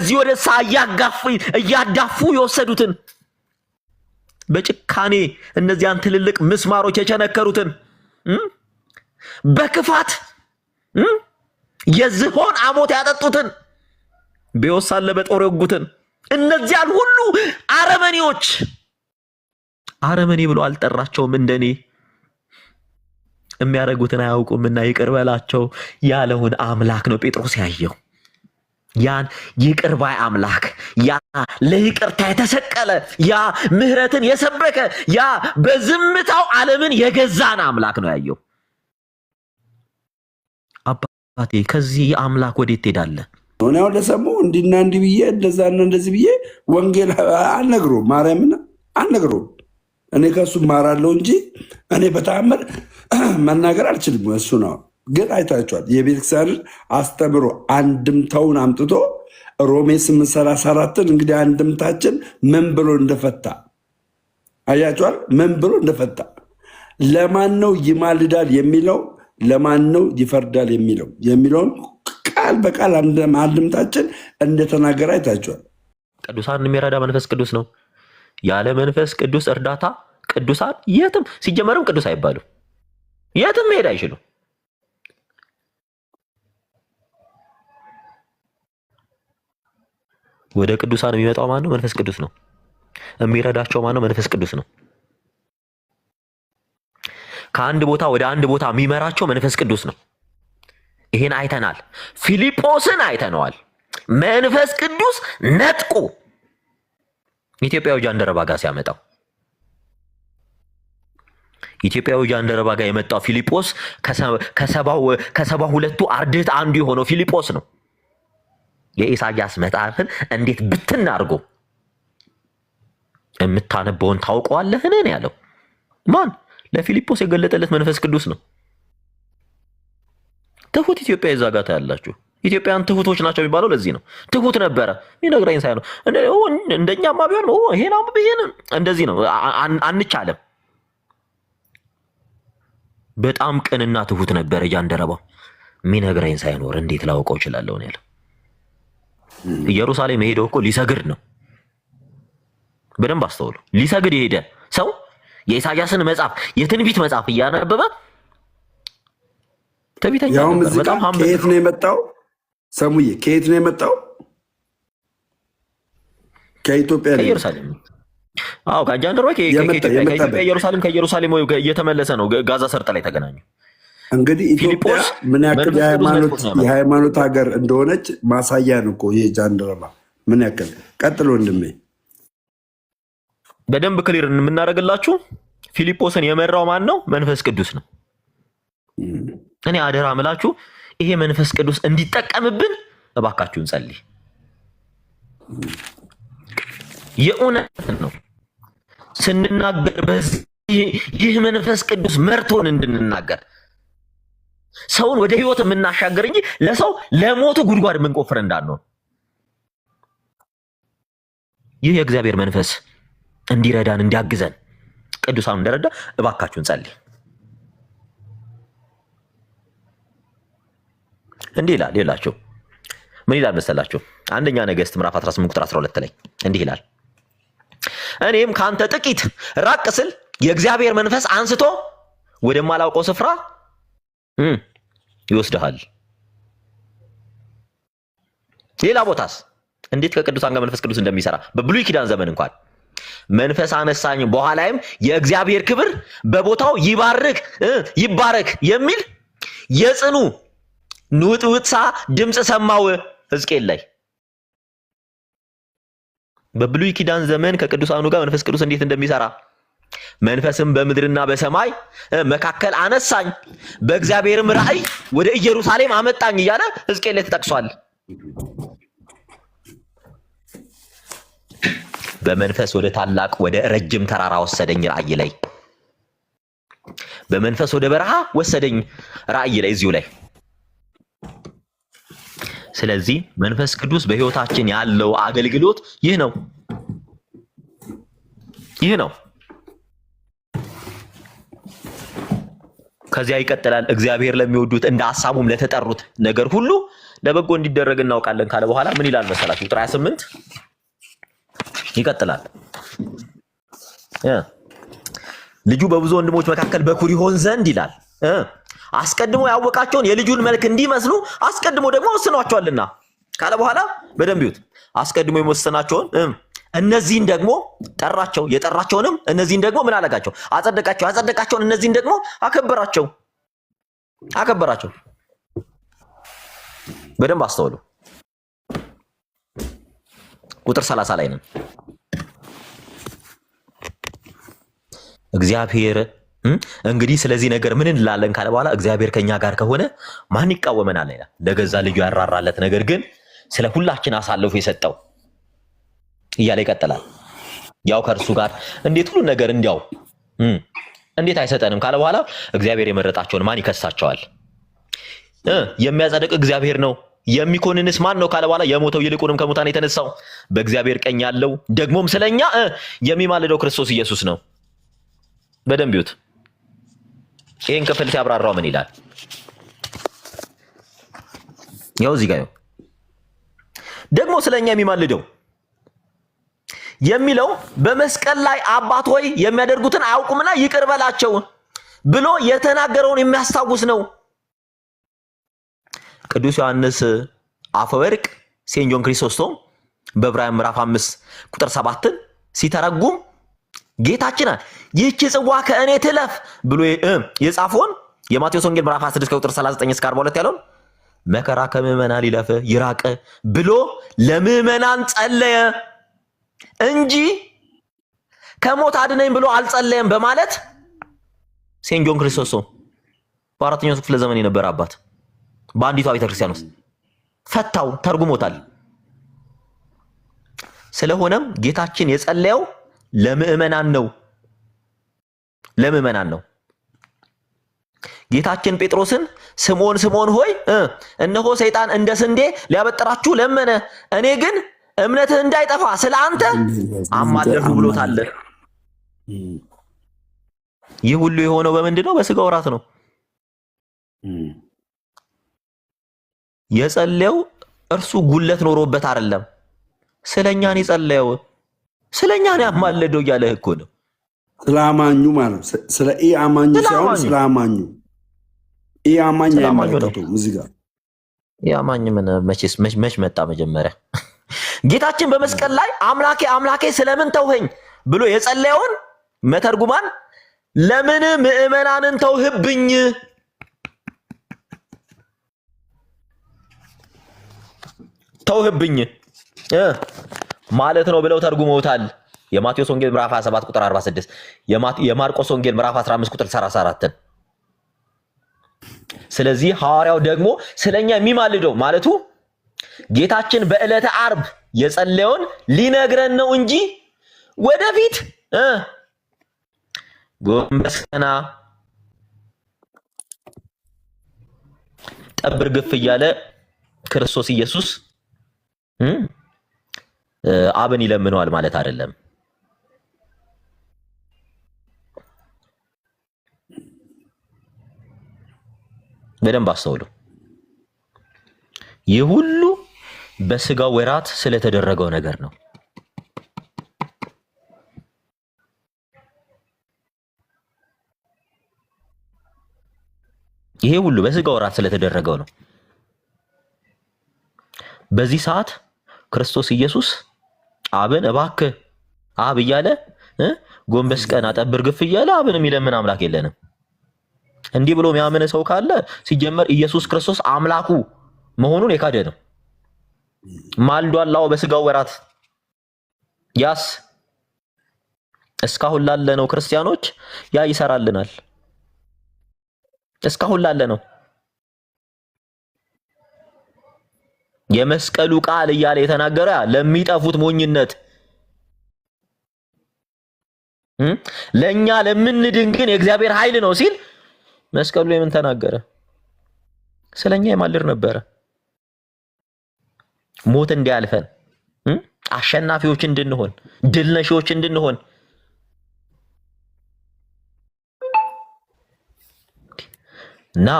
ከዚህ ወደ ሳ እያዳፉ የወሰዱትን በጭካኔ እነዚያን ትልልቅ ምስማሮች የቸነከሩትን በክፋት የዝሆን አሞት ያጠጡትን ቢወሳለ በጦር የወጉትን እነዚያን ሁሉ አረመኔዎች አረመኔ ብሎ አልጠራቸውም። እንደኔ የሚያደርጉትን አያውቁምና ይቅር በላቸው ያለውን አምላክ ነው ጴጥሮስ ያየው። ያን ይቅር ባይ አምላክ፣ ያ ለይቅርታ የተሰቀለ፣ ያ ምህረትን የሰበከ፣ ያ በዝምታው ዓለምን የገዛን አምላክ ነው ያየው። አባቴ ከዚህ አምላክ ወዴት ትሄዳለህ? ሆነው ለሰሙ እንዲና እንዲ ብዬ እንደዛና እንደዚህ ብዬ ወንጌል አልነግሩም፣ ማርያምን አልነግሩም። እኔ ከሱ ማራለሁ እንጂ እኔ በተአምር መናገር አልችልም። እሱ ነው ግን አይታችኋል። የቤተክርስቲያንን አስተምሮ አንድምታውን አምጥቶ ሮሜ 8:34 እንግዲህ አንድምታችን ምን ብሎ እንደፈታ አያችኋል። ምን ብሎ እንደፈታ ለማን ነው ይማልዳል የሚለው ለማን ነው ይፈርዳል የሚለውን ቃል በቃል አንድምታችን እንደተናገረ አይታችኋል። ቅዱሳን የሚረዳ መንፈስ ቅዱስ ነው። ያለ መንፈስ ቅዱስ እርዳታ ቅዱሳን የትም ሲጀመርም ቅዱስ አይባሉ፣ የትም መሄድ አይችሉም። ወደ ቅዱሳን የሚመጣው ማን ነው? መንፈስ ቅዱስ ነው። የሚረዳቸው ማን ነው? መንፈስ ቅዱስ ነው። ከአንድ ቦታ ወደ አንድ ቦታ የሚመራቸው መንፈስ ቅዱስ ነው። ይሄን አይተናል። ፊልጶስን አይተነዋል። መንፈስ ቅዱስ ነጥቁ ኢትዮጵያዊ ጃንደረባ ጋር ሲያመጣው ኢትዮጵያዊ ጃንደረባ ጋር የመጣው ፊልጶስ ከሰባ ሁለቱ አርድእት አንዱ የሆነው ፊልጶስ ነው። የኢሳያስ መጽሐፍን እንዴት ብትን አድርጎ የምታነበውን ታውቀዋለህን ያለው ማን? ለፊልጶስ የገለጠለት መንፈስ ቅዱስ ነው። ትሁት ኢትዮጵያ ይዛ ጋር ታያላችሁ። ኢትዮጵያን ትሁቶች ናቸው የሚባለው ለዚህ ነው። ትሁት ነበረ ይነግረኝ ሳይ ነው። እንደኛማ ቢሆን ይሄን አምብየን እንደዚህ ነው አንቻለም። በጣም ቅንና ትሁት ነበረ ጃንደረባው። ሚነግረኝ ሳይኖር እንዴት ላውቀው እችላለሁ ነው ያለው። ኢየሩሳሌም የሄደው እኮ ሊሰግድ ነው። በደንብ አስተውሉ። ሊሰግድ የሄደ ሰው የኢሳያስን መጽሐፍ የትንቢት መጽሐፍ እያነበበ ተቢተኛ ነበር። በጣም ከየት ነው የመጣው? ሰሙዬ ከየት ነው የመጣው? ከኢትዮጵያ ነው። ከኢየሩሳሌም። አዎ ከጃንደረባ ከኢትዮጵያ ኢየሩሳሌም፣ ከኢየሩሳሌም እየተመለሰ ነው። ጋዛ ሰርጥ ላይ ተገናኙ። እንግዲህ ኢትዮጵያ ምን ያክል የሃይማኖት ሀገር እንደሆነች ማሳያ ነው እኮ ይሄ ጃንደረባ። ምን ያክል ቀጥሎ ወንድሜ በደንብ ክሊር የምናደርግላችሁ ፊልጶስን የመራው ማን ነው? መንፈስ ቅዱስ ነው። እኔ አደራ ምላችሁ ይሄ መንፈስ ቅዱስ እንዲጠቀምብን እባካችሁን ጸልይ። የእውነት ነው ስንናገር በዚህ ይህ መንፈስ ቅዱስ መርቶን እንድንናገር ሰውን ወደ ህይወት የምናሻገር እንጂ ለሰው ለሞቱ ጉድጓድ የምንቆፍር እንዳንሆን ይህ የእግዚአብሔር መንፈስ እንዲረዳን እንዲያግዘን ቅዱሳን እንደረዳ እባካችሁን ጸልይ። እንዲህ ይላል ይላችሁ። ምን ይላል መሰላችሁ? አንደኛ ነገሥት ምዕራፍ 18 ቁጥር 12 ላይ እንዲህ ይላል፣ እኔም ካንተ ጥቂት ራቅ ስል የእግዚአብሔር መንፈስ አንስቶ ወደማላውቀው ስፍራ ይወስድሃል። ሌላ ቦታስ እንዴት ከቅዱሳን ጋር መንፈስ ቅዱስ እንደሚሰራ በብሉይ ኪዳን ዘመን እንኳን መንፈስ አነሳኝ በኋላይም የእግዚአብሔር ክብር በቦታው ይባረክ የሚል የጽኑ ንውጥውጥሳ ድምጽ ሰማው ሕዝቅኤል ላይ። በብሉይ ኪዳን ዘመን ከቅዱሳኑ ጋር መንፈስ ቅዱስ እንዴት እንደሚሰራ መንፈስም በምድርና በሰማይ መካከል አነሳኝ፣ በእግዚአብሔርም ራእይ ወደ ኢየሩሳሌም አመጣኝ እያለ ሕዝቅኤል ላይ ተጠቅሷል። በመንፈስ ወደ ታላቅ ወደ ረጅም ተራራ ወሰደኝ ራእይ ላይ፣ በመንፈስ ወደ በረሃ ወሰደኝ ራእይ ላይ እዚሁ ላይ። ስለዚህ መንፈስ ቅዱስ በህይወታችን ያለው አገልግሎት ይህ ነው። ከዚያ ይቀጥላል። እግዚአብሔር ለሚወዱት እንደ ሐሳቡም ለተጠሩት ነገር ሁሉ ለበጎ እንዲደረግ እናውቃለን ካለ በኋላ ምን ይላል መሰላችሁ? ቁጥር 28 ይቀጥላል። ልጁ በብዙ ወንድሞች መካከል በኩር ይሆን ዘንድ ይላል አስቀድሞ ያወቃቸውን የልጁን መልክ እንዲመስሉ አስቀድሞ ደግሞ ወስኗቸዋልና ካለ በኋላ በደንብ ይዩት። አስቀድሞ የወሰናቸውን እነዚህን ደግሞ ጠራቸው፣ የጠራቸውንም እነዚህን ደግሞ ምን አለጋቸው? አጸደቃቸው፣ ያጸደቃቸውን እነዚህን ደግሞ አከበራቸው። በደንብ አስተውሉ። ቁጥር 30 ላይ ነን። እግዚአብሔር እንግዲህ ስለዚህ ነገር ምን እንላለን ካለ በኋላ እግዚአብሔር ከኛ ጋር ከሆነ ማን ይቃወመናል ይላል። ለገዛ ልጁ ያራራለት ነገር ግን ስለ ሁላችን አሳልፎ የሰጠው እያለ ይቀጥላል። ያው ከእርሱ ጋር እንዴት ሁሉ ነገር እንዲያው እንዴት አይሰጠንም ካለ በኋላ እግዚአብሔር የመረጣቸውን ማን ይከሳቸዋል? የሚያጸድቅ እግዚአብሔር ነው። የሚኮንንስ ማን ነው ካለ በኋላ የሞተው ይልቁንም ከሙታን የተነሳው በእግዚአብሔር ቀኝ ያለው ደግሞም ስለኛ የሚማልደው ክርስቶስ ኢየሱስ ነው። በደንብ ይዩት። ይሄን ክፍል ሲያብራራው ምን ይላል? ያው እዚህ ጋር ደግሞ ስለኛ የሚማልደው የሚለው በመስቀል ላይ አባት ሆይ የሚያደርጉትን አያውቁምና ይቅር በላቸው ብሎ የተናገረውን የሚያስታውስ ነው። ቅዱስ ዮሐንስ አፈወርቅ ሴንት ጆን ክሪሶስቶም በዕብራውያን ምዕራፍ 5 ቁጥር 7 ሲተረጉም ጌታችን ይህች ጽዋ ከእኔ ትለፍ ብሎ የጻፈውን የማቴዎስ ወንጌል ምዕራፍ 16 ቁጥር 39 እስከ 42 ያለውን መከራ ከምዕመናን ይለፍ ይራቅ ብሎ ለምዕመናን ጸለየ እንጂ ከሞት አድነኝ ብሎ አልጸለየም በማለት ሴንት ጆን ክሪሶስቶም በአራተኛው ክፍለ ዘመን የነበረ አባት በአንዲቷ ቤተክርስቲያን ውስጥ ፈታው ተርጉሞታል። ስለሆነም ጌታችን የጸለየው ለምዕመናን ነው። ጌታችን ጴጥሮስን ስምዖን ስምዖን ሆይ እነሆ ሰይጣን እንደ ስንዴ ሊያበጥራችሁ ለመነ፣ እኔ ግን እምነትህ እንዳይጠፋ ስለ አንተ አማለድሁ ብሎታል። ይህ ሁሉ የሆነው በምንድን ነው? በስጋ ወራት ነው። የጸለየው እርሱ ጉለት ኖሮበት አይደለም። ስለኛን የጸለየው ስለኛን ያማለደው እያለህ እኮ ነው። ስለአማኙ ማለት ስለ ኢአማኙ ሳይሆን ስለአማኙ ኢአማኝ አይመለከተውም። እዚህ ጋር ኢአማኝ ምን መች መጣ? መጀመሪያ ጌታችን በመስቀል ላይ አምላኬ አምላኬ ስለምን ተውኸኝ ብሎ የጸለየውን መተርጉማን ለምን ምዕመናንን ተውህብኝ ማለት ነው ብለው ተርጉመውታል። የማቴዎስ ወንጌል ምዕራፍ 27 ቁጥር 46 የማርቆስ ወንጌል ምዕራፍ 15 ቁጥር 34 ስለዚህ ሐዋርያው ደግሞ ስለኛ የሚማልደው ማለቱ ጌታችን በዕለተ ዓርብ የጸለየውን ሊነግረን ነው እንጂ ወደፊት ጎንበስ ቀና ጠብር ግፍ እያለ ክርስቶስ ኢየሱስ አብን ይለምነዋል ማለት አይደለም። በደንብ አስተውሉ። ይህ ሁሉ በስጋው ወራት ስለተደረገው ነገር ነው። ይሄ ሁሉ በስጋው ወራት ስለተደረገው ነው። በዚህ ሰዓት ክርስቶስ ኢየሱስ አብን እባክህ አብ እያለ ጎንበስ ቀና ጠብር ግፍ እያለ አብን የሚለምን አምላክ የለንም። እንዲህ ብሎ የሚያምን ሰው ካለ ሲጀመር ኢየሱስ ክርስቶስ አምላኩ መሆኑን የካደ ነው። ማልዷል በስጋው ወራት። ያስ እስካሁን ላለነው ክርስቲያኖች ያ ይሰራልናል። እስካሁን ላለነው የመስቀሉ ቃል እያለ የተናገረ ለሚጠፉት ሞኝነት፣ ለኛ ለምንድን ግን የእግዚአብሔር ኃይል ነው ሲል መስቀሉ ላይ ምን ተናገረ? ስለኛ ይማልድ ነበረ። ሞት እንዲያልፈን አሸናፊዎች እንድንሆን ድል ነሺዎች እንድንሆን እና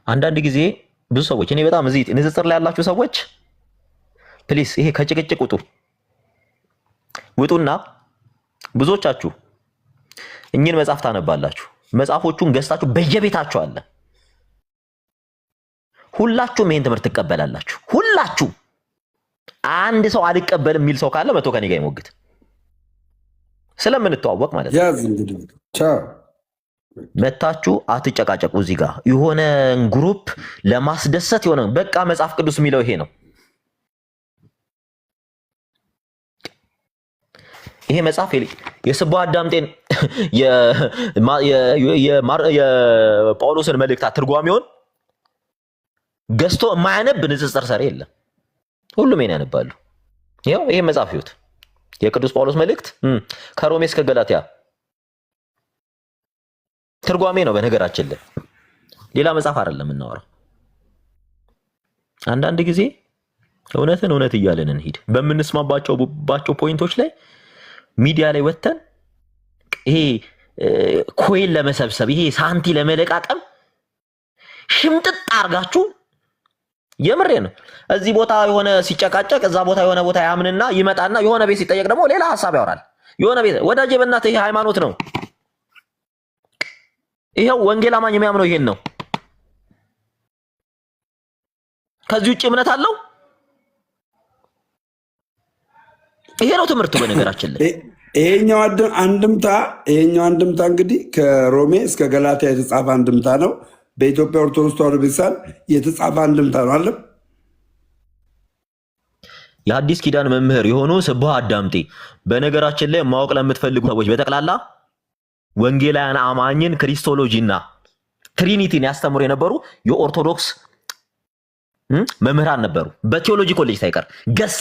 አንዳንድ ጊዜ ብዙ ሰዎች እኔ በጣም እዚህ ንጽጽር ላይ ያላችሁ ሰዎች ፕሊስ ይሄ ከጭቅጭቅ ውጡና ብዙዎቻችሁ እኚህን መጽሐፍ ታነባላችሁ። መጽሐፎቹን ገዝታችሁ በየቤታችሁ አለ። ሁላችሁም ይሄን ትምህርት ትቀበላላችሁ። ሁላችሁ አንድ ሰው አልቀበልም የሚል ሰው ካለ መቶ ከኔ ጋር ይሞግት። ስለምንተዋወቅ ማለት ነው። ያዝ እንግዲህ ቻው። መታችሁ አትጨቃጨቁ። እዚህ ጋር የሆነ ግሩፕ ለማስደሰት የሆነ በቃ መጽሐፍ ቅዱስ የሚለው ይሄ ነው። ይሄ መጽሐፍ የስብሐት አዳምጤን የጳውሎስን መልእክታት ትርጓሜውን ገዝቶ የማያነብ ንጽጽር ሰሪ የለም። ሁሉም ይሄን ያነባሉ። ይሄው ይሄ መጽሐፍ ይሁት የቅዱስ ጳውሎስ መልእክት ከሮሜ እስከ ገላትያ ትርጓሜ ነው። በነገራችን ላይ ሌላ መጽሐፍ አይደለም የምናወራው። አንዳንድ ጊዜ እውነትን እውነት እያለን እንሂድ። በምንስማባቸው ፖይንቶች ላይ ሚዲያ ላይ ወተን ይሄ ኮይን ለመሰብሰብ ይሄ ሳንቲ ለመለቃቀም ሽምጥጥ አርጋችሁ የምሬ ነው። እዚህ ቦታ የሆነ ሲጨቃጨቅ እዛ ቦታ የሆነ ቦታ ያምንና ይመጣና የሆነ ቤት ሲጠየቅ ደግሞ ሌላ ሐሳብ ያወራል። የሆነ ቤት ወዳጄ በእናትህ ይሄ ሃይማኖት ነው። ይሄው ወንጌል አማኝ የሚያምነው ይሄን ነው። ከዚህ ውጭ እምነት አለው? ይሄ ነው ትምህርቱ። በነገራችን ላይ ይሄኛው አንድምታ እንግዲህ ከሮሜ እስከ ገላትያ የተጻፈ አንድምታ ነው። በኢትዮጵያ ኦርቶዶክስ ተዋሕዶ ቤተክርስቲያን የተጻፈ አንድምታ ነው አለ። የአዲስ ኪዳን መምህር የሆኑ ስብሐት አዳምጤ በነገራችን ላይ ማወቅ ለምትፈልጉ ሰዎች በጠቅላላ ወንጌላውያን አማኝን ክሪስቶሎጂና ትሪኒቲን ያስተምሩ የነበሩ የኦርቶዶክስ መምህራን ነበሩ። በቴዎሎጂ ኮሌጅ ሳይቀር ገስ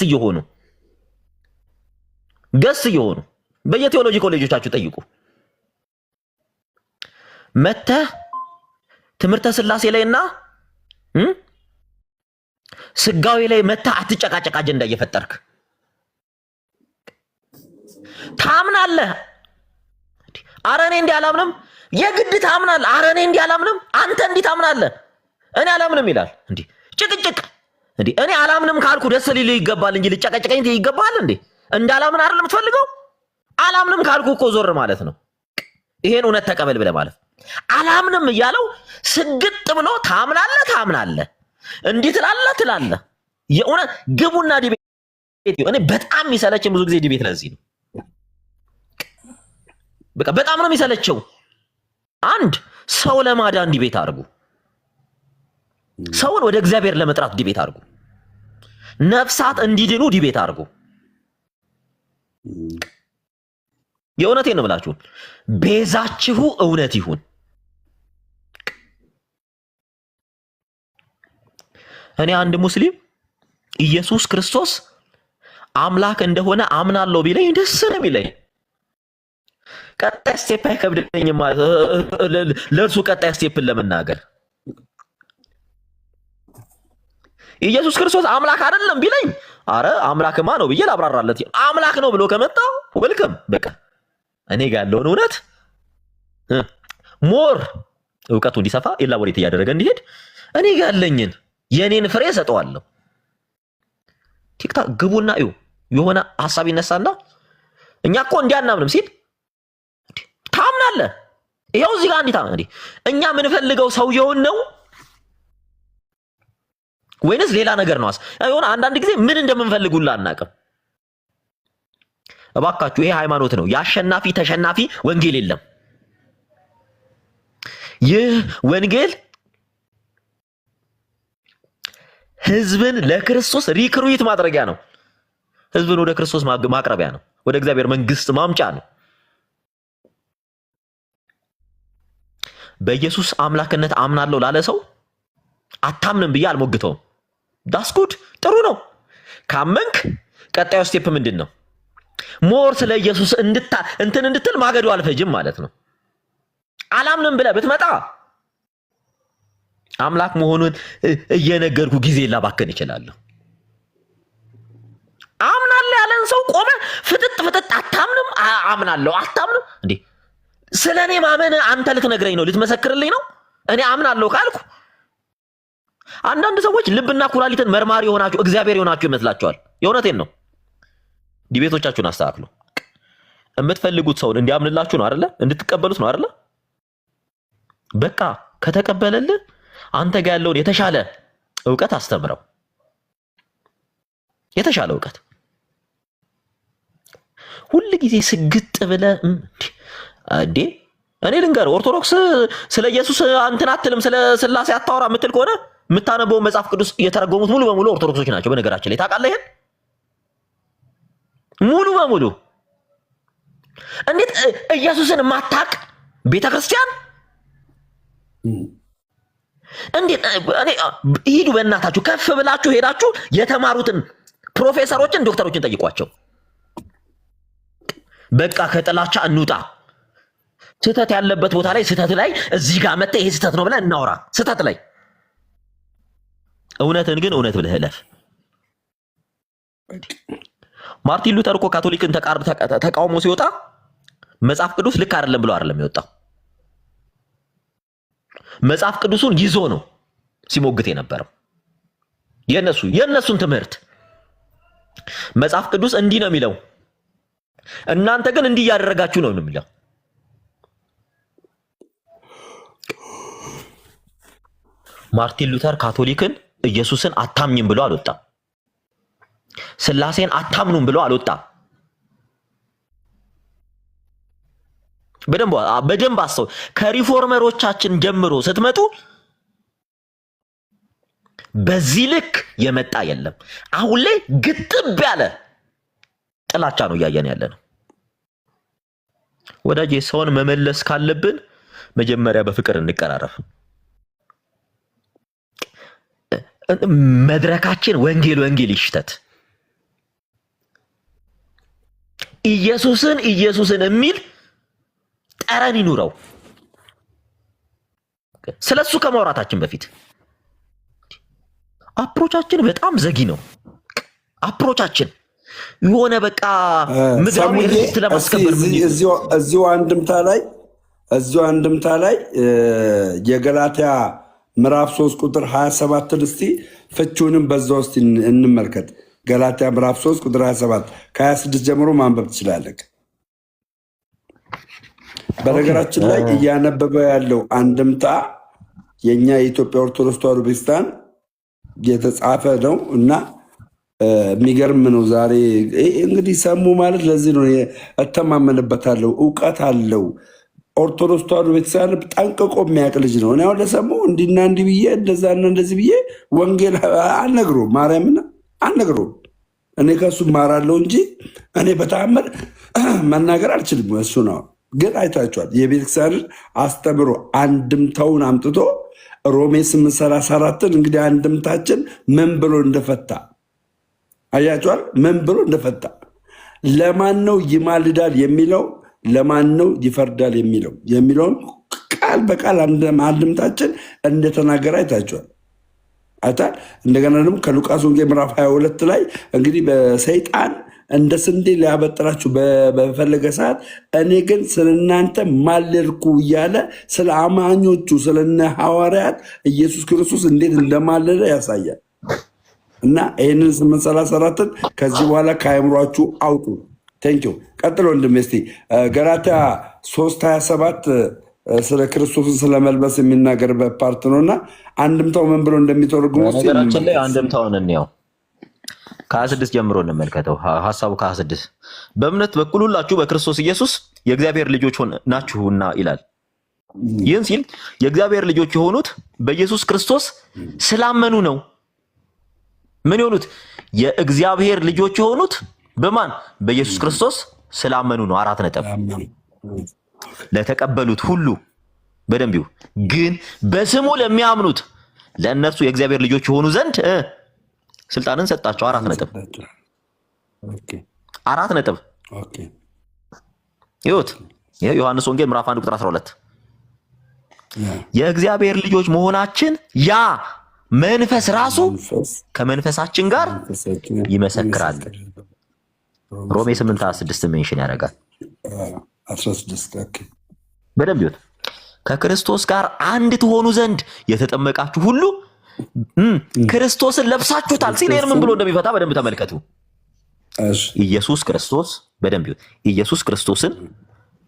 እየሆኑ በየቴዎሎጂ ኮሌጆቻችሁ ጠይቁ። መተህ ትምህርተ ስላሴ ላይና ስጋዊ ላይ መተህ አትጨቃጨቅ። አጀንዳ እየፈጠርክ ታምናለህ። አረ እኔ እንዲህ አላምንም። የግድ ታምናለህ። አረ እኔ እንዲህ አላምንም። አንተ እንዲህ ታምናለህ። እኔ አላምንም ይላል። እንዲህ ጭቅጭቅ። እንዲህ እኔ አላምንም ካልኩ ደስ ሊል ይገባል እንጂ ልጨቀጨቀኝ ይገባል እንዴ? እንዳላምን አይደል የምትፈልገው? አላምንም ካልኩ እኮ ዞር ማለት ነው። ይሄን እውነት ተቀበል ብለህ ማለት አላምንም እያለው ስግጥ ብሎ ታምናለህ እንዲህ ትላለህ። የእውነት ግቡና ዲቤት። እኔ በጣም የሚሰለችኝ ብዙ ጊዜ ዲቤት ለዚህ ነው። በቃ በጣም ነው የሚሰለቸው። አንድ ሰው ለማዳን ዲቤት አድርጉ። ሰውን ወደ እግዚአብሔር ለመጥራት ዲቤት አድርጉ። ነፍሳት እንዲድኑ ዲቤት አድርጉ። የእውነቴን ነው ብላችሁ ቤዛችሁ እውነት ይሁን። እኔ አንድ ሙስሊም ኢየሱስ ክርስቶስ አምላክ እንደሆነ አምናለሁ ቢለኝ ደስ ነው የሚለኝ። ቀጣይ ስቴፕ አይከብድልኝም ማለት ለእርሱ ቀጣይ ስቴፕን ለመናገር ኢየሱስ ክርስቶስ አምላክ አይደለም ቢለኝ አረ አምላክማ ነው ብዬ ላብራራለት። አምላክ ነው ብሎ ከመጣ ወልከም በቃ እኔ ጋር ያለውን እውነት ሞር እውቀቱ እንዲሰፋ ኤላቦሬት እያደረገ እንዲሄድ እኔ ጋር ያለኝን የኔን ፍሬ ሰጠዋለሁ። ቲክታክ ግቡና እዩ። የሆነ ሐሳብ ይነሳና እኛ እኮ እንዲያናምንም ሲል ታምናለህ። ይሄው እዚህ ጋር እንዲታ እንዴ እኛ የምንፈልገው ሰውየውን ነው ወይንስ ሌላ ነገር ነው? አይሆን አንዳንድ ጊዜ ምን እንደምንፈልጉላ አናውቅም። እባካችሁ ይሄ ሃይማኖት ነው። የአሸናፊ ተሸናፊ ወንጌል የለም። ይህ ወንጌል ህዝብን ለክርስቶስ ሪክሩት ማድረጊያ ነው። ህዝብን ወደ ክርስቶስ ማቅረቢያ ነው። ወደ እግዚአብሔር መንግስት ማምጫ ነው። በኢየሱስ አምላክነት አምናለሁ ላለ ሰው አታምንም ብዬ አልሞግተውም። ዳስ ጉድ ጥሩ ነው። ካመንክ ቀጣዩ ስቴፕ ምንድን ነው? ሞር ስለ ኢየሱስ እንድትል ማገዱ አልፈጅም ማለት ነው። አላምንም ብለህ ብትመጣ አምላክ መሆኑን እየነገርኩ ጊዜ ላባከን ይችላለሁ። አምናለሁ ያለን ሰው ቆመ ፍጥጥ አታምንም፣ አምናለሁ አታምንም እንዴ? ስለኔ ማመን አንተ ልትነግረኝ ነው? ልትመሰክርልኝ ነው? እኔ አምናለሁ ካልኩ አንዳንድ ሰዎች ልብና ኩላሊትን መርማሪ የሆናችሁ እግዚአብሔር የሆናችሁ ይመስላችኋል። የእውነቴን ነው። ዲቤቶቻችሁን አስተካክሉ። የምትፈልጉት ሰውን እንዲያምንላችሁ ነው አይደለ? እንድትቀበሉት ነው አይደለ? በቃ ከተቀበለልህ አንተ ጋር ያለውን የተሻለ ዕውቀት አስተምረው። የተሻለ ዕውቀት ሁሉ ጊዜ ስግጥ ብለህ እንዴ እኔ ልንገርህ፣ ኦርቶዶክስ ስለ ኢየሱስ እንትን አትልም፣ ስለ ስላሴ አታወራ የምትል ከሆነ የምታነበው መጽሐፍ ቅዱስ እየተረጎሙት ሙሉ በሙሉ ኦርቶዶክሶች ናቸው። በነገራችን ላይ ታውቃለህ ይሄን ሙሉ በሙሉ። እንዴት ኢየሱስን ማታቅ ቤተክርስቲያን እንዴት እኔ ሂዱ በእናታችሁ ከፍ ብላችሁ ሄዳችሁ የተማሩትን ፕሮፌሰሮችን ዶክተሮችን ጠይቋቸው። በቃ ከጥላቻ እንውጣ። ስህተት ያለበት ቦታ ላይ ስህተት ላይ እዚህ ጋር መጥተህ ይሄ ስህተት ነው ብለህ እናውራ። ስህተት ላይ እውነትን ግን እውነት ብለህ እለፍ። ማርቲን ሉተር እኮ ካቶሊክን ተቃውሞ ሲወጣ መጽሐፍ ቅዱስ ልክ አይደለም ብሎ አይደለም የወጣው። መጽሐፍ ቅዱሱን ይዞ ነው ሲሞግት የነበረው። የነሱን ትምህርት መጽሐፍ ቅዱስ እንዲህ ነው የሚለው፣ እናንተ ግን እንዲህ ያደረጋችሁ ነው የሚለው። ማርቲን ሉተር ካቶሊክን ኢየሱስን አታምኝም ብሎ አልወጣም። ስላሴን አታምኑም ብሎ አልወጣም። በደንብ አስተው። ከሪፎርመሮቻችን ጀምሮ ስትመጡ በዚህ ልክ የመጣ የለም። አሁን ላይ ግጥብ ያለ ጥላቻ ነው እያየን ያለ ነው። ወዳጄ ሰውን መመለስ ካለብን መጀመሪያ በፍቅር እንቀራረፍ። መድረካችን ወንጌል ይሽተት። ኢየሱስን የሚል ጠረን ይኑረው። ስለሱ ከማውራታችን በፊት አፕሮቻችን በጣም ዘጊ ነው። አፕሮቻችን የሆነ በቃ ምድራዊ ርስት ለማስከበር እዚሁ አንድምታ ላይ የገላትያ ምዕራፍ 3 ቁጥር 27 እስቲ ፍቹንም በዛ ውስጥ እንመልከት። ገላትያ ምዕራፍ 3 ቁጥር 27 ከ26 ጀምሮ ማንበብ ትችላለህ። በነገራችን ላይ እያነበበ ያለው አንድምታ የኛ የኢትዮጵያ ኦርቶዶክስ ተዋሕዶ ቤተክርስቲያን የተጻፈ ነው እና የሚገርም ነው። ዛሬ እንግዲህ ሰሙ ማለት ለዚህ ነው እተማመንበታለሁ። እውቀት አለው። ኦርቶዶክስ ተዋሕዶ ቤተክርስቲያን ጠንቅቆ የሚያውቅ ልጅ ነው። እኔ አሁን ለሰሙ እንዲና እንዲህ ብዬ እንደዛና እንደዚህ ብዬ ወንጌል አልነግረውም፣ ማርያምን አልነግረውም። እኔ ከሱ ማራለሁ እንጂ እኔ በተአምር መናገር አልችልም። እሱ ነው ግን አይታችኋል። የቤተክርስቲያንን አስተምሮ አንድምታውን አምጥቶ ሮሜ 8:34 እንግዲህ አንድምታችን ምን ብሎ እንደፈታ አያችኋል። ምን ብሎ እንደፈታ ለማን ነው ይማልዳል የሚለው ለማን ነው ይፈርዳል የሚለውን ቃል በቃል አንድምታችን እንደተናገረ አይታችኋል። አይታል። እንደገና ደግሞ ከሉቃስ ወንጌል ምዕራፍ 22 ላይ እንግዲህ በሰይጣን እንደ ስንዴ ሊያበጥራችሁ በፈለገ ሰዓት እኔ ግን ስለእናንተ ማለድኩ እያለ ስለ አማኞቹ ስለነ ሐዋርያት ኢየሱስ ክርስቶስ እንዴት እንደማለደ ያሳያል። እና ይህንን 8:34 ከዚህ በኋላ ከአእምሯችሁ አውጡ። ቴንኪው። ቀጥሎ ወንድሜ እስቲ ገላትያ 3:27 ስለ ክርስቶስን ስለመልበስ የሚናገርበት ፓርት ነው እና አንድምታው ምን ብሎ እንደሚተረጉሙ ነገራችን ላይ አንድምታውን እንየው። ከ26 ጀምሮ እንመልከተው። ሐሳቡ ከ26 በእምነት በኩል ሁላችሁ በክርስቶስ ኢየሱስ የእግዚአብሔር ልጆች ናችሁና ይላል። ይህን ሲል የእግዚአብሔር ልጆች የሆኑት በኢየሱስ ክርስቶስ ስላመኑ ነው። ምን የሆኑት? የእግዚአብሔር ልጆች የሆኑት በማን? በኢየሱስ ክርስቶስ ስላመኑ ነው። 4 ነጥብ። ለተቀበሉት ሁሉ በደንቢው ግን በስሙ ለሚያምኑት ለእነርሱ የእግዚአብሔር ልጆች የሆኑ ዘንድ ስልጣንን ሰጣቸው። 4 ነጥብ። 4 ነጥብ። ይሁት ዮሐንስ ወንጌል ምዕራፍ 1 ቁጥር 12 የእግዚአብሔር ልጆች መሆናችን ያ መንፈስ ራሱ ከመንፈሳችን ጋር ይመሰክራል። ሮሜ 8:16 ሜንሽን ያደርጋል። 16 በደንብ ይሁት ከክርስቶስ ጋር አንድ ትሆኑ ዘንድ የተጠመቃችሁ ሁሉ ክርስቶስን ለብሳችሁታል ሲል ምን ብሎ እንደሚፈታ በደንብ ተመልከቱ። ኢየሱስ ክርስቶስ በደንብ ኢየሱስ ክርስቶስን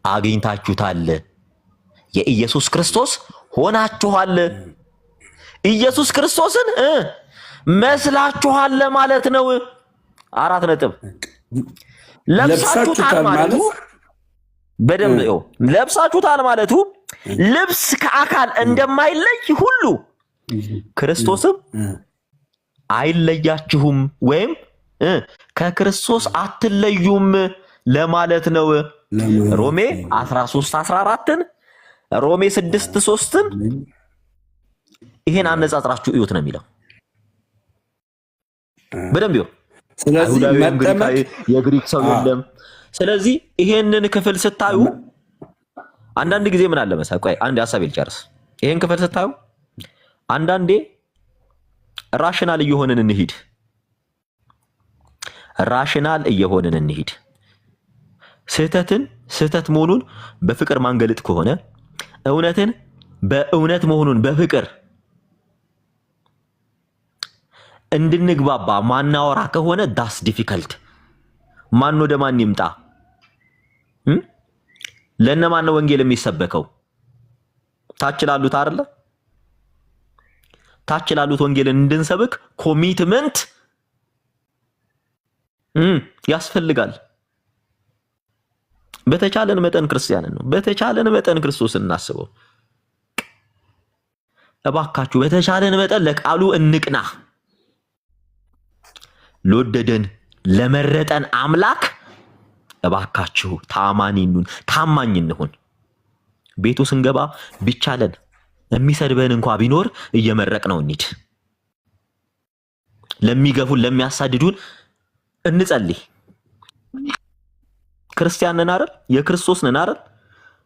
አግኝታችሁታል፣ የኢየሱስ ክርስቶስ ሆናችኋል፣ ኢየሱስ ክርስቶስን መስላችኋል ማለት ነው። 4 ነጥብ። ለብሳችሁታል ማለቱ በደንብ ለብሳችሁታል ማለቱ ልብስ ከአካል እንደማይለይ ሁሉ ክርስቶስም አይለያችሁም ወይም ከክርስቶስ አትለዩም ለማለት ነው። ሮሜ 13:14ን ሮሜ 6:3ን ይሄን አነጻጽራችሁ እዩት ነው የሚለው በደንብ ይው። ስለዚህ የግሪክ ሰው የለም። ስለዚህ ይሄንን ክፍል ስታዩ አንዳንድ ጊዜ ምን አለ መሰለህ፣ ቆይ አንድ ሐሳብ ልጨርስ። ይሄን ክፍል ስታዩ አንዳንዴ ራሽናል እየሆንን እንሂድ፣ ራሽናል እየሆንን እንሂድ። ስህተትን ስህተት መሆኑን በፍቅር ማንገልጥ ከሆነ እውነትን በእውነት መሆኑን በፍቅር እንድንግባባ ማናወራ ከሆነ ዳስ ዲፊከልት። ማን ወደ ማን ይምጣ? ለነማን ነው ወንጌል የሚሰበከው? ታች ላሉት አይደለ? ታች ላሉት ወንጌልን እንድንሰብክ ኮሚትመንት ያስፈልጋል። በተቻለን መጠን ክርስቲያንን ነው፣ በተቻለን መጠን ክርስቶስን እናስበው። እባካችሁ በተቻለን መጠን ለቃሉ እንቅና። ለወደደን ለመረጠን አምላክ እባካችሁ ታማኝ እንሁን። ቤቱ ስንገባ ቢቻለን የሚሰድበን እንኳን ቢኖር እየመረቅነው እንሂድ። ለሚገፉን ለሚያሳድዱን እንጸልይ። ክርስቲያን ነን አይደል? የክርስቶስ ነን አይደል?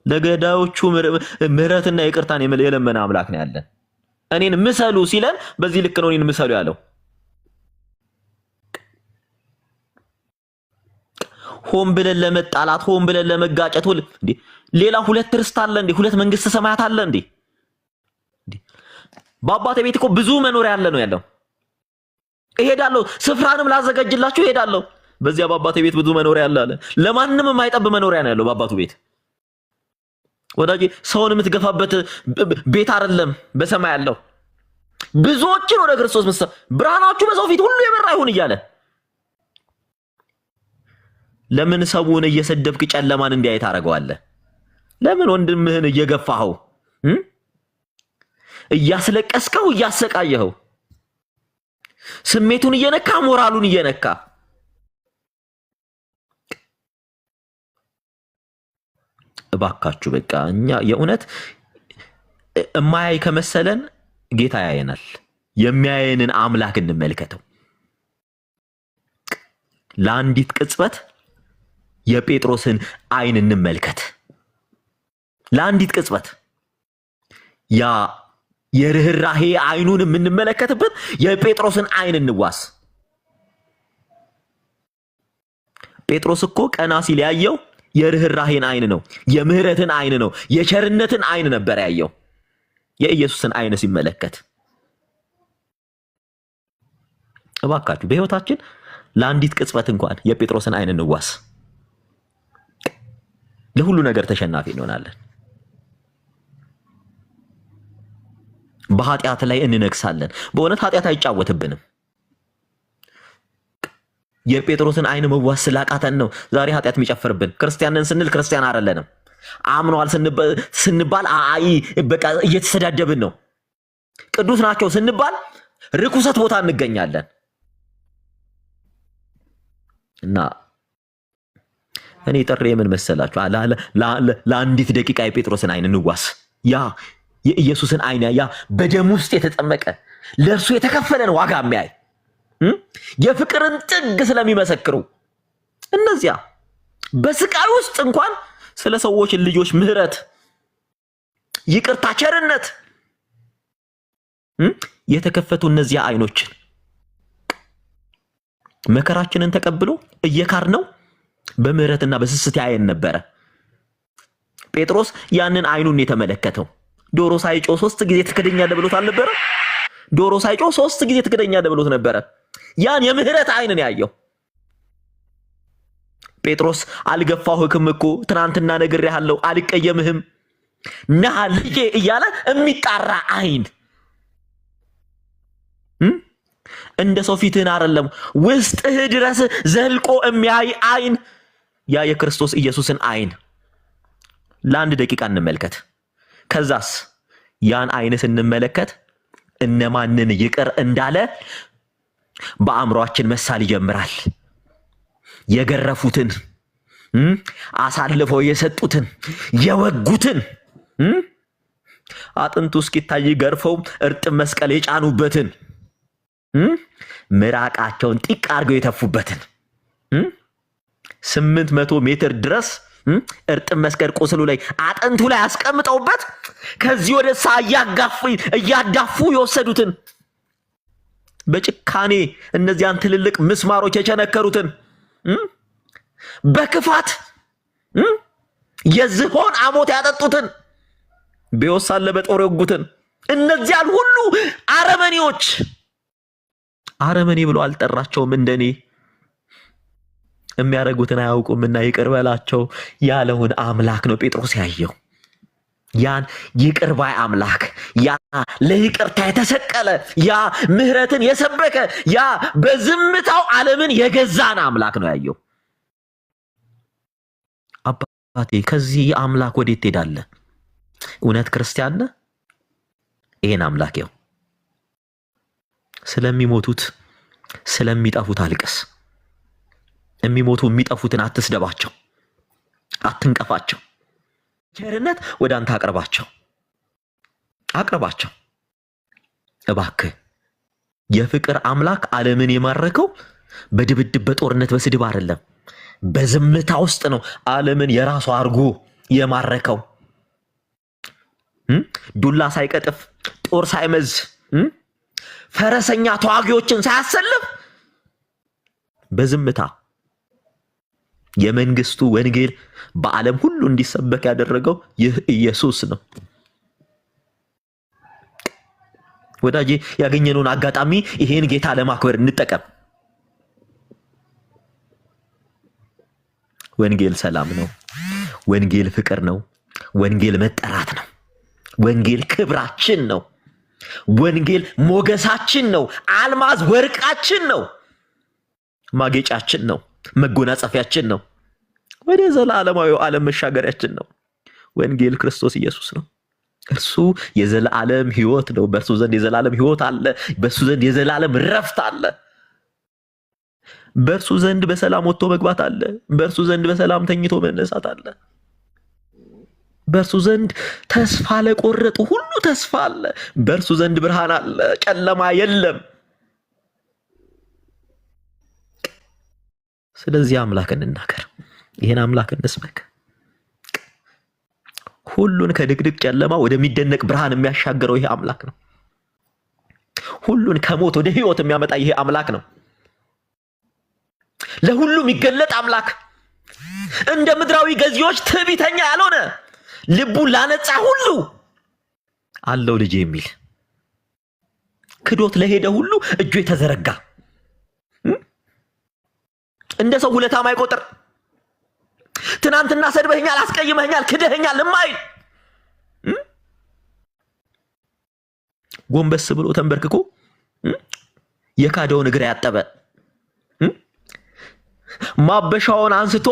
ለገዳዮቹ ምህረትና ይቅርታን የለመነ አምላክ ነው ያለን። እኔን ምሰሉ ሲለን በዚህ ልክ ነው እኔን ምሰሉ ያለው። ሆን ብለን ለመጣላት ሆን ብለን ለመጋጨት እንዴ ሌላ 2 ርስት አለ እንዴ? 2 መንግስተ ሰማያት አለ እንዴ? በአባቴ ቤት እኮ ብዙ መኖሪያ ያለ ነው ያለው። እሄዳለሁ፣ ስፍራንም ላዘጋጅላችሁ እሄዳለሁ። በዚያ በአባቴ ቤት ብዙ መኖሪያ አለ። ለማንም የማይጠብ መኖሪያ ነው ያለው በአባቱ ቤት። ወዳጄ ሰውን የምትገፋበት ቤት አይደለም በሰማይ ያለው። ብዙዎችን ወደ ክርስቶስ መስጠት ብርሃናችሁ በሰው ፊት ሁሉ የበራ ይሁን እያለ ለምን ሰውን እየሰደብክ ጨለማን እንዲያይ ታደርገዋለህ? ለምን ወንድምህን እየገፋኸው እያስለቀስከው እያሰቃየኸው ስሜቱን እየነካ ሞራሉን እየነካ እባካችሁ በቃ እኛ የእውነት እማያይ ከመሰለን ጌታ ያየናል። የሚያየንን አምላክ እንመልከተው። ለአንዲት ቅጽበት የጴጥሮስን አይን እንመልከት። ለአንዲት ቅጽበት ያ የርህራሄ አይኑን የምንመለከትበት የጴጥሮስን አይን እንዋስ። ጴጥሮስ እኮ ቀና ሲል ያየው የርህራሄን አይን ነው፣ የምህረትን አይን ነው፣ የቸርነትን አይን ነበር ያየው። የኢየሱስን አይን ሲመለከት እባካችሁ በህይወታችን ለአንዲት ቅጽበት እንኳን የጴጥሮስን አይን እንዋስ። ለሁሉ ነገር ተሸናፊ እንሆናለን። በኃጢአት ላይ እንነግሳለን። በእውነት ኃጢአት አይጫወትብንም። የጴጥሮስን አይን መዋስ ስላቃተን ነው ዛሬ ኃጢአት የሚጨፍርብን። ክርስቲያንን ስንል ክርስቲያን አይደለንም። አምኗል ስንባል በቃ እየተሰዳደብን ነው። ቅዱስ ናቸው ስንባል ርኩሰት ቦታ እንገኛለን። እና እኔ ጥሪ የምን መሰላችሁ? ለአንዲት ደቂቃ የጴጥሮስን አይን እንዋስ። ያ የኢየሱስን አይን ያ በደም ውስጥ የተጠመቀ ለእርሱ የተከፈለን ዋጋ የሚያይ የፍቅርን ጥግ ስለሚመሰክሩ እነዚያ በስቃይ ውስጥ እንኳን ስለ ሰዎች ልጆች ምህረት፣ ይቅርታ፣ ቸርነት የተከፈቱ እነዚያ አይኖችን መከራችንን ተቀብሎ እየካር ነው በምህረትና በስስት ያየን ነበረ። ጴጥሮስ ያንን አይኑን የተመለከተው ዶሮ ሳይጮህ 3 ጊዜ ትክደኛለህ ብሎት አልነበረ? ዶሮ ሳይጮህ 3 ጊዜ ትክደኛለህ ብሎት ነበረ። ያን የምህረት አይንን ያየው ጴጥሮስ አልገፋሁህም እኮ ትናንትና ነግሬሃለሁ፣ አልቀየምህም ና ልጄ እያለ የሚጣራ አይን እንደ ሰው ፊትህን አይደለም ውስጥህ ድረስ ዘልቆ የሚያይ አይን ያ የክርስቶስ ኢየሱስን አይን ለአንድ ደቂቃ እንመልከት። ከዛስ ያን አይን ስንመለከት እነማንን ይቅር እንዳለ በአእምሮአችን መሳል ይጀምራል። የገረፉትን፣ አሳልፈው የሰጡትን፣ የወጉትን፣ አጥንቱ እስኪታይ ገርፈው እርጥብ መስቀል የጫኑበትን፣ ምራቃቸውን ጢቅ አድርገው የተፉበትን 800 ሜትር ድረስ እርጥብ መስቀል ቁስሉ ላይ አጥንቱ ላይ አስቀምጠውበት ከዚህ ወደ እያዳፉ የወሰዱትን በጭካኔ እነዚያን ትልልቅ ምስማሮች የቸነከሩትን በክፋት የዝሆን አሞት ያጠጡትን በወሳለ በጦር የወጉትን እነዚያን ሁሉ አረመኔዎች አረመኔ ብሎ አልጠራቸውም። እንደኔ የሚያደርጉትን አያውቁምና ይቅር በላቸው ያለውን አምላክ ነው ጴጥሮስ ያየው። ያን ይቅር ባይ አምላክ፣ ያ ለይቅርታ የተሰቀለ፣ ያ ምህረትን የሰበከ፣ ያ በዝምታው ዓለምን የገዛን አምላክ ነው ያየው። አባቴ ከዚህ አምላክ ወዴት ትሄዳለህ? እውነት ክርስቲያን ነህ? ይሄን አምላክ ያው ስለሚሞቱት ስለሚጠፉት አልቅስ። የሚሞቱ የሚጠፉትን አትስደባቸው፣ አትንቀፋቸው። ቸርነት ወደ አንተ አቅርባቸው። እባክህ የፍቅር አምላክ ዓለምን የማረከው በድብድብ በጦርነት በስድብ አይደለም፣ በዝምታ ውስጥ ነው ዓለምን የራሱ አድርጎ የማረከው። ዱላ ሳይቀጥፍ ጦር ሳይመዝ ፈረሰኛ ተዋጊዎችን ሳያሰልፍ በዝምታ የመንግስቱ ወንጌል በዓለም ሁሉ እንዲሰበክ ያደረገው ይህ ኢየሱስ ነው። ወዳጄ ያገኘነውን አጋጣሚ ይሄን ጌታ ለማክበር እንጠቀም። ወንጌል ሰላም ነው። ወንጌል ፍቅር ነው። ወንጌል መጠራት ነው። ወንጌል ክብራችን ነው። ወንጌል ሞገሳችን ነው። አልማዝ ወርቃችን ነው። ማጌጫችን ነው። መጎናጸፊያችን ነው። ወደ ዘላለማዊው ዓለም መሻገሪያችን ነው። ወንጌል ክርስቶስ ኢየሱስ ነው። እርሱ የዘላለም ሕይወት ነው። በእርሱ ዘንድ የዘላለም ሕይወት አለ። በእርሱ ዘንድ የዘላለም ረፍት አለ። በእርሱ ዘንድ በሰላም ወጥቶ መግባት አለ። በእርሱ ዘንድ በሰላም ተኝቶ መነሳት አለ። በእርሱ ዘንድ ተስፋ ለቆረጡ ሁሉ ተስፋ አለ። በእርሱ ዘንድ ብርሃን አለ። ጨለማ የለም። ስለዚህ አምላክ እንናገር፣ ይሄን አምላክ እንስበክ። ሁሉን ከድቅድቅ ጨለማ ወደሚደነቅ ብርሃን የሚያሻገረው ይሄ አምላክ ነው። ሁሉን ከሞት ወደ ሕይወት የሚያመጣ ይሄ አምላክ ነው። ለሁሉም ይገለጥ አምላክ፣ እንደ ምድራዊ ገዢዎች ትዕቢተኛ ያልሆነ ልቡን ላነጻ ሁሉ አለው ልጅ የሚል ክዶት ለሄደ ሁሉ እጁ የተዘረጋ እንደ ሰው ውለታ ማይቆጥር ትናንትና ሰድበኛል፣ አስቀይመኛል፣ ክደኸኛል የማይል ጎንበስ ብሎ ተንበርክኮ የካደውን እግር ያጠበ ማበሻውን አንስቶ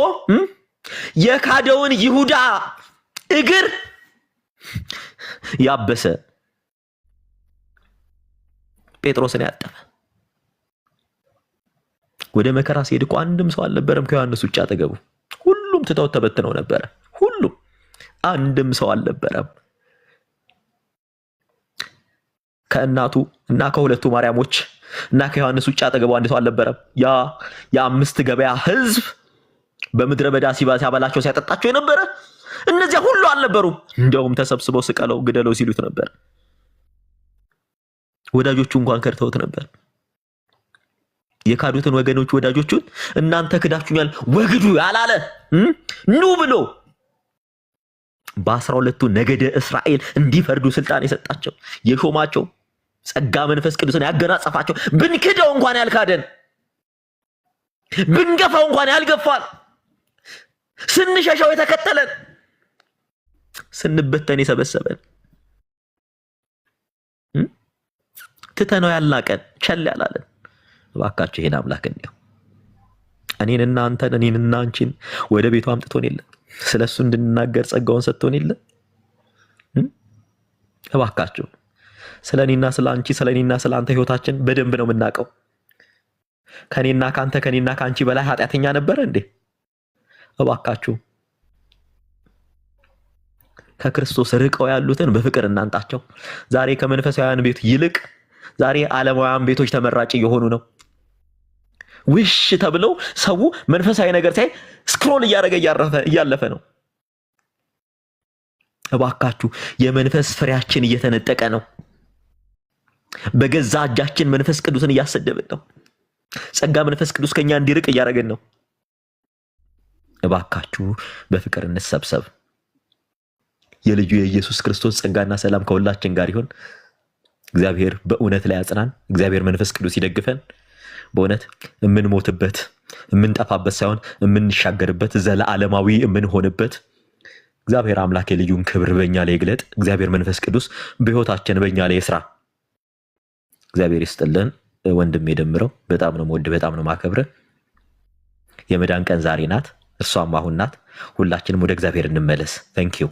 የካደውን ይሁዳ እግር ያበሰ ጴጥሮስን ያጠበ ወደ መከራ ሲሄድ እኮ አንድም ሰው አልነበረም ከዮሐንስ ውጭ አጠገቡ። ሁሉም ትተው ተበትነው ነበረ። ሁሉም አንድም ሰው አልነበረም። ከእናቱ እና ከሁለቱ ማርያሞች እና ከዮሐንስ ውጭ አጠገቡ አንድ ሰው አልነበረም። ያ የአምስት ገበያ ህዝብ በምድረ በዳ ሲያበላቸው ሲያጠጣቸው የነበረ እነዚያ ሁሉ አልነበሩም። እንደውም ተሰብስበው ስቀለው ግደለው ሲሉት ነበር። ወዳጆቹ እንኳን ከድተውት ነበር። የካዱትን ወገኖች ወዳጆቹን እናንተ ክዳችሁኛል ወግዱ ያላለ ኑ ብሎ በ12ቱ ነገደ እስራኤል እንዲፈርዱ ስልጣን የሰጣቸው የሾማቸው ጸጋ መንፈስ ቅዱስን ያገናጸፋቸው ብንክደው እንኳን ያልካደን ብንገፋው እንኳን ያልገፋን ስንሸሸው የተከተለን ስንበተን የሰበሰበን ትተነው ያልናቀን ቸል ያላለን እባካችሁ ይሄን አምላክ እንየው። እኔንና አንተን እኔንና አንቺን ወደ ቤቱ አምጥቶን የለ ስለሱ እንድንናገር ጸጋውን ሰጥቶን የለ እባካችሁ ስለኔና ስላንቺ ስለኔና ስላንተ ህይወታችን በደንብ ነው የምናውቀው። ከኔና ካንተ ከኔና ካንቺ በላይ ኃጢአተኛ ነበር እንዴ? እባካችሁ ከክርስቶስ ርቀው ያሉትን በፍቅር እናንጣቸው። ዛሬ ከመንፈሳውያን ቤት ይልቅ ዛሬ ዓለማውያን ቤቶች ተመራጭ እየሆኑ ነው። ውሽ ተብለው ሰው መንፈሳዊ ነገር ሳይ ስክሮል እያደረገ እያለፈ ነው። እባካችሁ የመንፈስ ፍሬያችን እየተነጠቀ ነው። በገዛ እጃችን መንፈስ ቅዱስን እያሰደብን ነው። ጸጋ መንፈስ ቅዱስ ከኛ እንዲርቅ እያደረገን ነው። እባካችሁ በፍቅር እንሰብሰብ። የልጁ የኢየሱስ ክርስቶስ ጸጋና ሰላም ከሁላችን ጋር ይሁን። እግዚአብሔር በእውነት ላይ ያጽናን። እግዚአብሔር መንፈስ ቅዱስ ይደግፈን። በእውነት የምንሞትበት የምንጠፋበት ሳይሆን የምንሻገርበት ዘለዓለማዊ የምንሆንበት እግዚአብሔር አምላክ የልጁን ክብር በእኛ ላይ ይግለጥ። እግዚአብሔር መንፈስ ቅዱስ በህይወታችን በእኛ ላይ ይስራ። እግዚአብሔር ይስጥልን። ወንድሜ ደምረው በጣም ነው የምወድ፣ በጣም ነው ማከብረ። የመዳን ቀን ዛሬ ናት፣ እሷም አሁን ናት። ሁላችንም ወደ እግዚአብሔር እንመለስ። ታንኪዩ